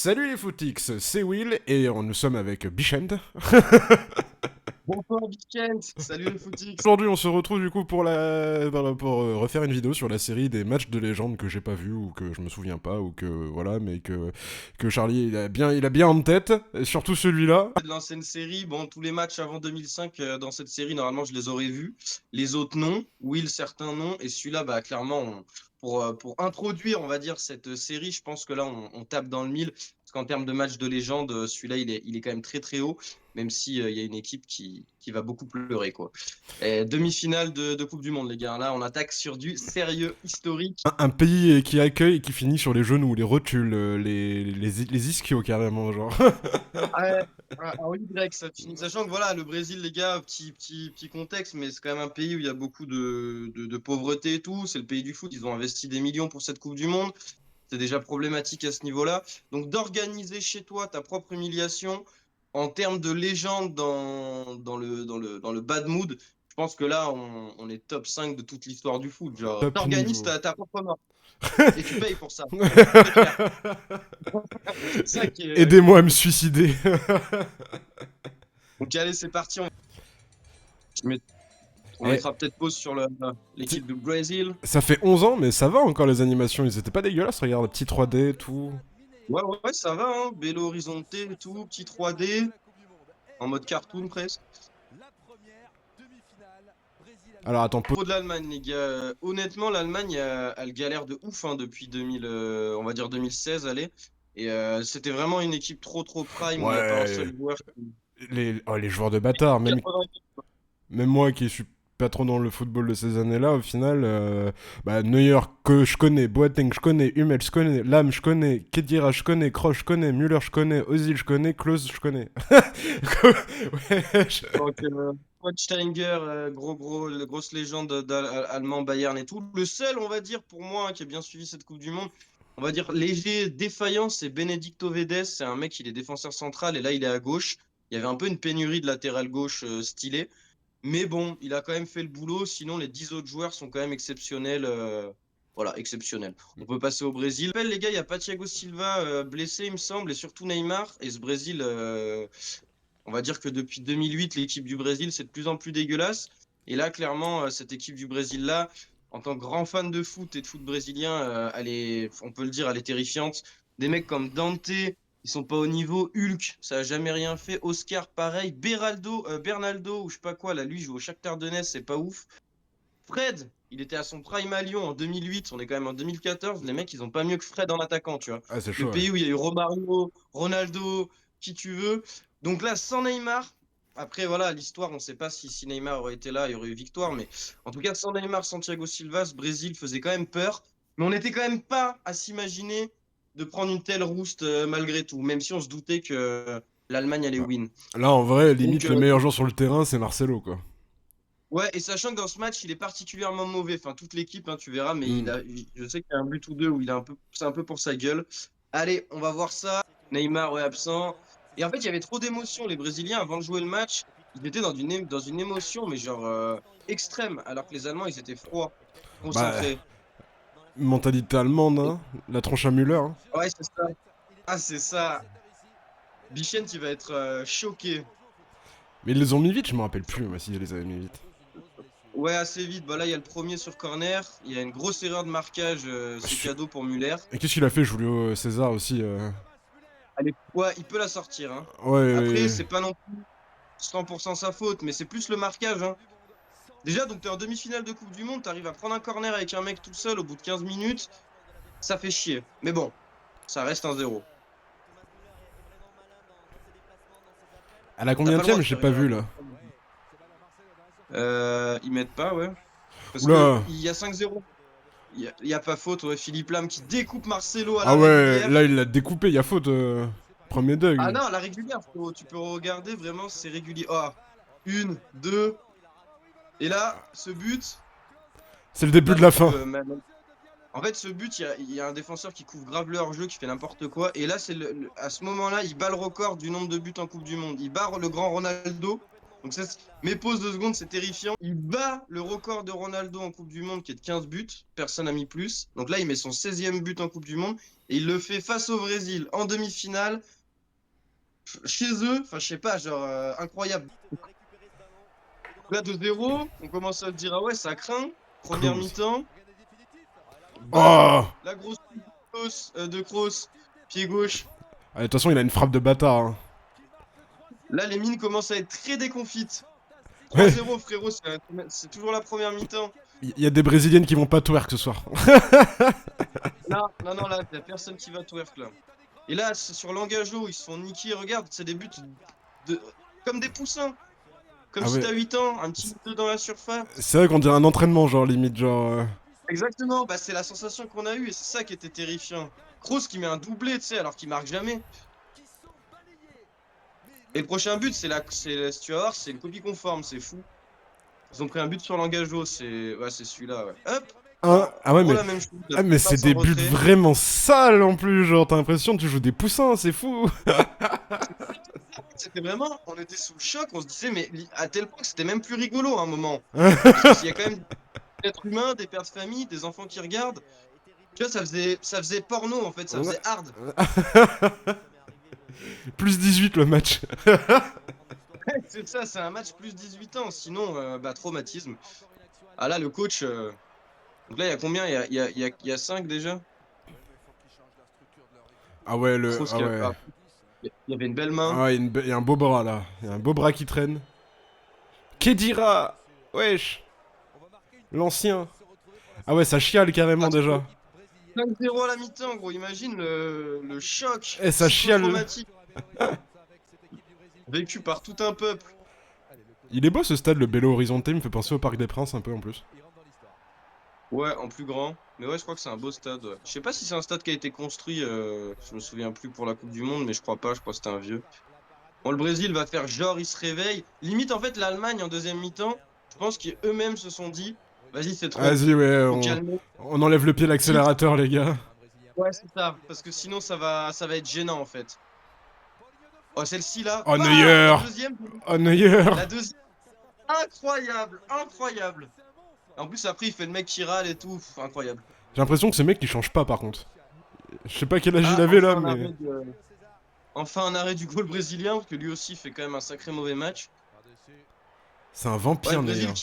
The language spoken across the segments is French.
Salut les footix, c'est Will et nous sommes avec Bichent. Bonsoir Vicent, salut les footix. Aujourd'hui on se retrouve du coup pour refaire une vidéo sur la série des matchs de légende que j'ai pas vu ou que je me souviens pas ou que voilà mais que Charlie il a bien en tête, et surtout celui-là. De l'ancienne série, bon, tous les matchs avant 2005 dans cette série, normalement je les aurais vus. Les autres non, Will certains non, et celui-là, bah clairement, pour introduire, on va dire, cette série, je pense que là on tape dans le mille. Parce qu'en termes de matchs de légende, celui-là il est quand même très très haut, même si il y a une équipe qui va beaucoup pleurer, quoi. Demi-finale de Coupe du Monde, les gars. Là, on attaque sur du sérieux historique. Un pays qui accueille et qui finit sur les genoux, les rotules, les ischios carrément genre. Ouais, un Y, ça finit. Sachant que voilà, le Brésil, les gars, petit contexte, mais c'est quand même un pays où il y a beaucoup de pauvreté et tout. C'est le pays du foot. Ils ont investi des millions pour cette Coupe du Monde. C'est déjà problématique à ce niveau-là. Donc, d'organiser chez toi ta propre humiliation en termes de légende dans le bad mood, je pense que là, on est top 5 de toute l'histoire du foot. Genre, Top t'organises niveau. ta propre mort et tu payes pour ça. C'est très clair. C'est ça qui est. Aidez-moi à me suicider. Donc, allez, c'est parti. Je mets On Eh, mettra peut-être pause sur l'équipe du Brésil. ça fait 11 ans mais ça va encore les animations, ils étaient pas dégueulasses, regarde, le petit 3D, tout. Ouais, ouais, ouais, ça va, hein. Belo Horizonte et tout, petit 3D, en mode cartoon presque. Alors attends, Au de l'Allemagne, les gars. Honnêtement, l'Allemagne, elle galère de ouf hein, depuis 2000, on va dire 2016, allez. Et c'était vraiment une équipe trop prime où il n'y a pas un ouais, seul joueur. les joueurs de bâtards, même 80. Même moi qui suis pas trop dans le football de ces années-là, au final, Neuer que je connais, Boateng je connais, Hummels je connais, Lam je connais, Kedira je connais, Kroos je connais, Müller je connais, Ozil je connais, Klose je connais. Ouais, Donc, Schweinsteiger, grosse légende allemand, Bayern et tout. Le seul, on va dire, pour moi, qui a bien suivi cette Coupe du Monde, on va dire léger défaillant, c'est Benedicto Vedes. C'est un mec, il est défenseur central et là, il est à gauche. Il y avait un peu une pénurie de latéral gauche stylé. Mais bon, il a quand même fait le boulot. Sinon, les 10 autres joueurs sont quand même exceptionnels. Voilà, exceptionnels. On peut passer au Brésil. Les gars, il n'y a pas Thiago Silva blessé, il me semble, et surtout Neymar. Et ce Brésil, on va dire que depuis 2008, l'équipe du Brésil, c'est de plus en plus dégueulasse. Et là, clairement, cette équipe du Brésil-là, en tant que grand fan de foot et de foot brésilien, on peut le dire, elle est terrifiante. Des mecs comme Dante, ils sont pas au niveau. Hulk, ça a jamais rien fait. Oscar, pareil. Bernaldo, ou je sais pas quoi, là, lui, il joue au Shakhtar Donetsk, c'est pas ouf. Fred, il était à son prime à Lyon en 2008, on est quand même en 2014. Les mecs, ils ont pas mieux que Fred en attaquant, tu vois. ah, c'est Le chaud, ouais. pays où il y a eu Romario, Ronaldo, qui tu veux. Donc là, sans Neymar, après, voilà, l'histoire, on ne sait pas si Neymar aurait été là, il y aurait eu victoire. Mais en tout cas, sans Neymar, Santiago Silva, ce Brésil faisait quand même peur. Mais on n'était quand même pas à s'imaginer de prendre une telle rouste malgré tout, même si on se doutait que l'Allemagne allait Ah. win. Là, en vrai, Donc, limite, le meilleur joueur sur le terrain, c'est Marcelo, quoi. ouais, et sachant que dans ce match, il est particulièrement mauvais. Enfin, toute l'équipe, hein, tu verras, mais Hmm. je sais qu'il y a un but ou deux où c'est un peu pour sa gueule. Allez, on va voir ça. Neymar, ouais, absent. Et en fait, il y avait trop d'émotions. Les Brésiliens, avant de jouer le match, ils étaient dans une émotion, mais genre extrême, alors que les Allemands, ils étaient froids, Bah, concentrés. mentalité allemande, Et- hein. La tronche à Müller, hein. ouais, c'est ça. Ah, c'est ça. Bichent, il va être choqué. Mais ils les ont mis vite, je me rappelle plus, moi, s'ils les avaient mis vite. Ouais, assez vite. Bah là, il y a le premier sur corner. Il y a une grosse erreur de marquage. C'est cadeau pour Muller. Et qu'est-ce qu'il a fait, Julio César aussi Allez, ouais, il peut la sortir, hein. Ouais, Après, ouais. c'est pas non plus 100% sa faute, mais c'est plus le marquage, hein. Déjà, donc t'es en demi-finale de Coupe du Monde, t'arrives à prendre un corner avec un mec tout seul au bout de 15 minutes, ça fait chier. Mais bon, ça reste un zéro. À la T'as pas le droit combienième, de j'ai faire pas une erreur vu, comme là. ça. Ils mettent pas, ouais. Parce que Oula. il y a 5-0. Il y a pas faute, ouais. Philippe Lam qui découpe Marcelo à Ah la ouais, régulière. là, il l'a découpé, y a faute. Premier Ah Doug. non, à la régulière, tu peux regarder vraiment, c'est régulier. Ah, une, deux. Et là, ce but, C'est le début là, de je la trouve. fin. En fait, ce but, il y a un défenseur qui couvre grave le hors-jeu, qui fait n'importe quoi. Et là, à ce moment-là, il bat le record du nombre de buts en Coupe du Monde. Il barre le grand Ronaldo. Donc mes pauses de secondes, c'est terrifiant. Il bat le record de Ronaldo en Coupe du Monde qui est de 15 buts. Personne n'a mis plus. Donc là, il met son 16e but en Coupe du Monde. Et il le fait face au Brésil en demi-finale. Chez eux, enfin je sais pas, genre incroyable. Là 2-0, on commence à se dire ah ouais ça craint. Première Close. mi-temps. Bam, Oh la grosse de Kroos, pied gauche. Ah, de toute façon, il a une frappe de bâtard. Hein. Là les mines commencent à être très déconfites. Ouais, 3-0 frérot, c'est toujours la première mi-temps. il y a des Brésiliennes qui vont pas twerk ce soir. Non, non, non, là, y a personne qui va twerk là. Et là, sur l'engagement, ils se font niquer. Regarde, c'est des buts de... comme des poussins. Comme Ah si ouais, t'as 8 ans, un petit peu dans la surface. c'est vrai qu'on dirait un entraînement, genre limite, genre. Exactement, bah, c'est la sensation qu'on a eue et c'est ça qui était terrifiant. Kroos qui met un doublé, tu sais, alors qu'il marque jamais. Et le prochain but, si tu vas voir, c'est une copie conforme, c'est fou. Ils ont pris un but sur l'engagement, c'est celui-là, ouais. Hop, Ah en ouais, gros la même chose. La ah, mais c'est passe en des buts retrait. vraiment sales en plus, genre t'as l'impression que tu joues des poussins, c'est fou. C'était vraiment, on était sous le choc, on se disait, mais à tel point que c'était même plus rigolo à un moment. Parce qu'il y a quand même des êtres humains, des pères de famille, des enfants qui regardent. Tu vois, ça faisait porno en fait, ça faisait hard. Plus 18 le match. C'est ça, c'est un match plus 18 ans, sinon, bah, traumatisme. Ah là, le coach, donc là, il y a combien? Il y a 5 déjà? Ah ouais, Kroos ah ouais. il y avait une belle main. Ah ouais, il y a un beau bras là. Il y a un beau bras qui traîne. Kedira. Wesh. L'ancien. Ah ouais, ça chiale carrément Ah, déjà. 5-0 à la mi-temps, gros, imagine le choc Eh, ça chiale. psychotraumatique vécu par tout un peuple. Il est beau ce stade, le Belo Horizonte, il me fait penser au Parc des Princes un peu en plus. Ouais, en plus grand. Mais ouais, je crois que c'est un beau stade. Ouais. Je sais pas si c'est un stade qui a été construit, je me souviens plus pour la Coupe du Monde, mais je crois pas, je crois que c'était un vieux. Bon, le Brésil va faire genre, il se réveille. Limite, en fait, l'Allemagne en deuxième mi-temps, je pense qu'eux-mêmes se sont dit, vas-y, c'est trop, Vas-y, ouais, faut calmer. on enlève le pied de l'accélérateur, les gars. Ouais, c'est ça, parce que sinon, ça va être gênant, en fait. Oh, celle-ci là, Oh, bam, la Neuer. deuxième, Oh, Neuer. la deuxième, incroyable, incroyable. En plus, après, il fait le mec qui râle et tout, pff, incroyable. J'ai l'impression que ce mec il change pas par contre. Je sais pas quel âge il Ah, avait là, mais. enfin un arrêt du goal brésilien, parce que lui aussi fait quand même un sacré mauvais match. C'est un Ouais, vampire, le Brésil Neuer.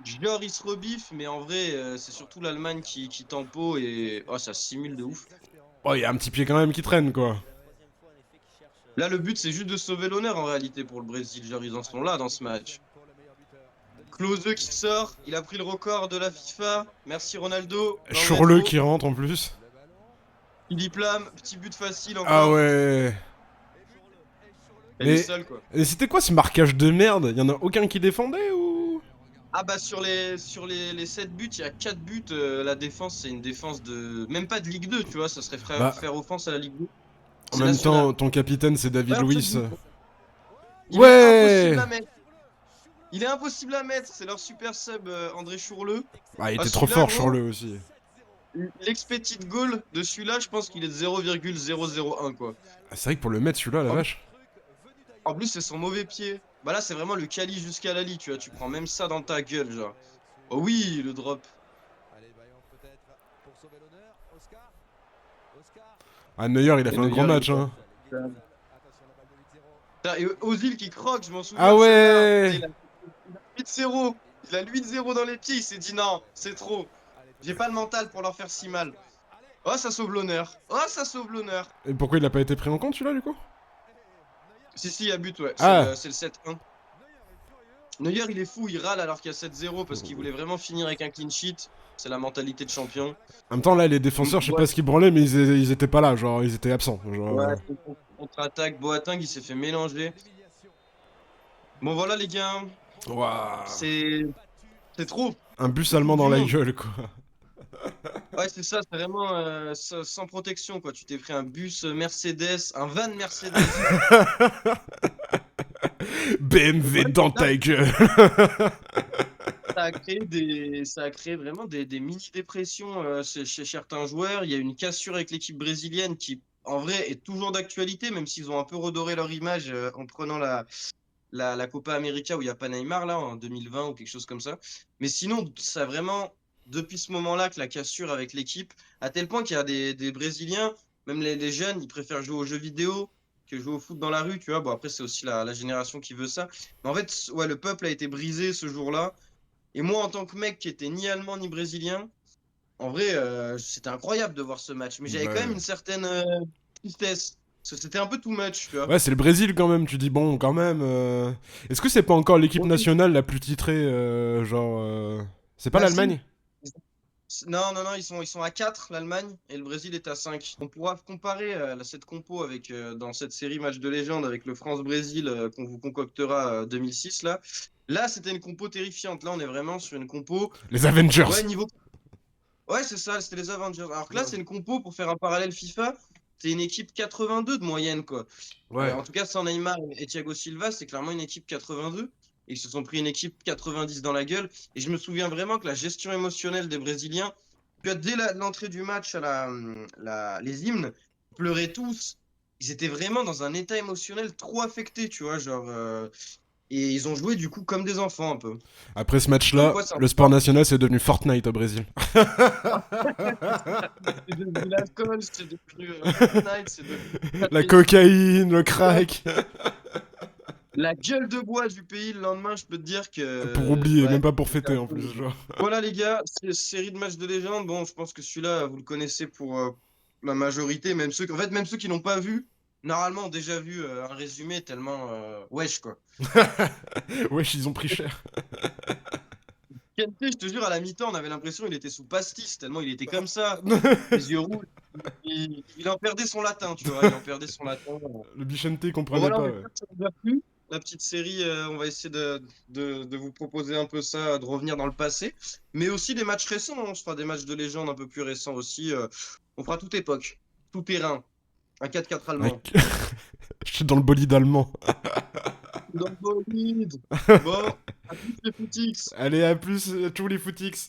qui, genre, il se rebiffe, mais en vrai, c'est surtout l'Allemagne qui tempo et oh, ça simule de ouf. Oh, il y a un petit pied quand même qui traîne, quoi. Là, le but, c'est juste de sauver l'honneur en réalité pour le Brésil. Genre, ils en sont là dans ce match. Klose qui sort, il a pris le record de la FIFA. Merci Ronaldo. Chourleux L'engagement. qui rentre en plus. Philippe Lam, petit but facile Ah encore. ouais. Elle est Mais. seule, quoi. Et c'était quoi ce marquage de merde? Y en a aucun qui défendait ou. Ah bah sur les 7 buts, il y a 4 buts. La défense, c'est une défense de... Même pas de Ligue 2, tu vois. Ça serait Bah, faire offense à la Ligue 2. en C'est même national. temps, ton capitaine c'est David Ouais, en fait, Luiz. il est impossible Ouais. à mettre. Il est impossible à mettre. C'est leur super sub André Chourleux. Ah, il Ah, était trop celui-là, fort, gros, Chourleux aussi. l'expected goal de celui-là, je pense qu'il est de 0,001, quoi. Ah, c'est vrai que pour le mettre celui-là, la En, vache. en plus, c'est son mauvais pied. Bah là, c'est vraiment le Cali jusqu'à la tu vois. Tu prends même ça dans ta gueule, genre. Oh oui, le drop. Ah, Neuer, il a Et fait un Neuer, grand match, hein. Et Ozil qui croque, je m'en souviens Ah de celle-là. ouais. Il a 8-0. Il a 8-0 dans les pieds. Il s'est dit non, c'est trop. J'ai pas le mental pour leur faire si mal. Oh, ça sauve l'honneur. Oh, ça sauve l'honneur. Et pourquoi il a pas été pris en compte celui-là, du coup? Si, si, il y a but, ouais. C'est Ah. le, c'est le 7-1. Neuer, il est fou. Il râle alors qu'il y a 7-0 parce qu'il voulait vraiment finir avec un clean sheet. C'est la mentalité de champion. En même temps, là, les défenseurs, je sais Ouais, pas ce qu'ils branlaient, mais ils étaient pas là, genre, ils étaient absents. Genre, ouais, c'est une contre-attaque. Boateng, il s'est fait mélanger. Bon, voilà, les gars. Waouh. C'est c'est trop. Un bus Une Coupe allemand du dans la Monde. gueule, quoi. Ouais, c'est ça, c'est vraiment sans protection, quoi. Tu t'es pris un bus Mercedes, un van Mercedes. Le BMW problème, dans c'est que là, ta gueule. ça a créé vraiment des mini-dépressions chez certains joueurs. Il y a une cassure avec l'équipe brésilienne qui, en vrai, est toujours d'actualité, même s'ils ont un peu redoré leur image en prenant la Copa América où il n'y a pas Neymar, là, en 2020 ou quelque chose comme ça. Mais sinon, ça a vraiment, depuis ce moment-là, que la cassure avec l'équipe, à tel point qu'il y a des Brésiliens, même les jeunes, ils préfèrent jouer aux jeux vidéo que jouer au foot dans la rue, tu vois. Bon, après, c'est aussi la génération qui veut ça. Mais en fait, ouais, le peuple a été brisé ce jour-là. Et moi, en tant que mec qui était ni allemand ni brésilien, en vrai, c'était incroyable de voir ce match. Mais j'avais quand même Ouais. une certaine tristesse. Parce que c'était un peu too much, tu vois. Ouais, c'est le Brésil quand même, tu dis bon, quand même. Est-ce que c'est pas encore l'équipe Ouais. nationale la plus titrée, genre. C'est pas Bah si. l'Allemagne? Non, non, non, ils sont à 4 l'Allemagne, et le Brésil est à 5. On pourra comparer cette compo avec, dans cette série Match de légende avec le France-Brésil qu'on vous concoctera 2006, là. Là, c'était une compo terrifiante. Là, on est vraiment sur une compo. Les Avengers. Ouais, niveau. Ouais, c'est ça, c'était les Avengers. Alors que là, Ouais. c'est une compo, pour faire un parallèle FIFA, c'est une équipe 82 de moyenne, quoi. Ouais. En tout cas, sans Neymar et Thiago Silva, c'est clairement une équipe 82. Et ils se sont pris une équipe 90 dans la gueule. Et je me souviens vraiment que la gestion émotionnelle des Brésiliens, tu vois, dès l'entrée du match, les hymnes, ils pleuraient tous. Ils étaient vraiment dans un état émotionnel trop affecté, tu vois, genre. Et ils ont joué du coup comme des enfants un peu. Après ce Comme match-là, quoi, c'est un le sport sport. national c'est devenu Fortnite au Brésil. C'est devenu l'alcool, c'est devenu Fortnite, c'est devenu La cocaïne, le crack. la gueule de bois du pays. Le lendemain, je peux te dire Pour que oublier, même ouais. pas pour fêter en plus, genre. Voilà les gars, série de matchs de légende. Bon, je pense que celui-là, vous le connaissez pour la majorité, même ceux qui n'ont pas vu, normalement ont déjà vu un résumé tellement wesh quoi. Wesh, ils ont pris cher. Kente, je te jure, à la mi-temps, on avait l'impression qu'il était sous pastis, tellement il était comme ça, les yeux rouges. Il en perdait son latin, tu vois, il en perdait son latin. Le Bichente Bon comprenait voilà, on pas, ouais. espère que ça vous a plu. La petite série, on va essayer de vous proposer un peu ça, de revenir dans le passé. Mais aussi des matchs récents, hein. On se fera des matchs de légende un peu plus récents aussi. On fera toute époque, tout terrain, un 4-4 allemand. Mec, je suis dans le bolide allemand. Dans le bolide. Bon, à plus les footix. Allez, à plus, tous les footix.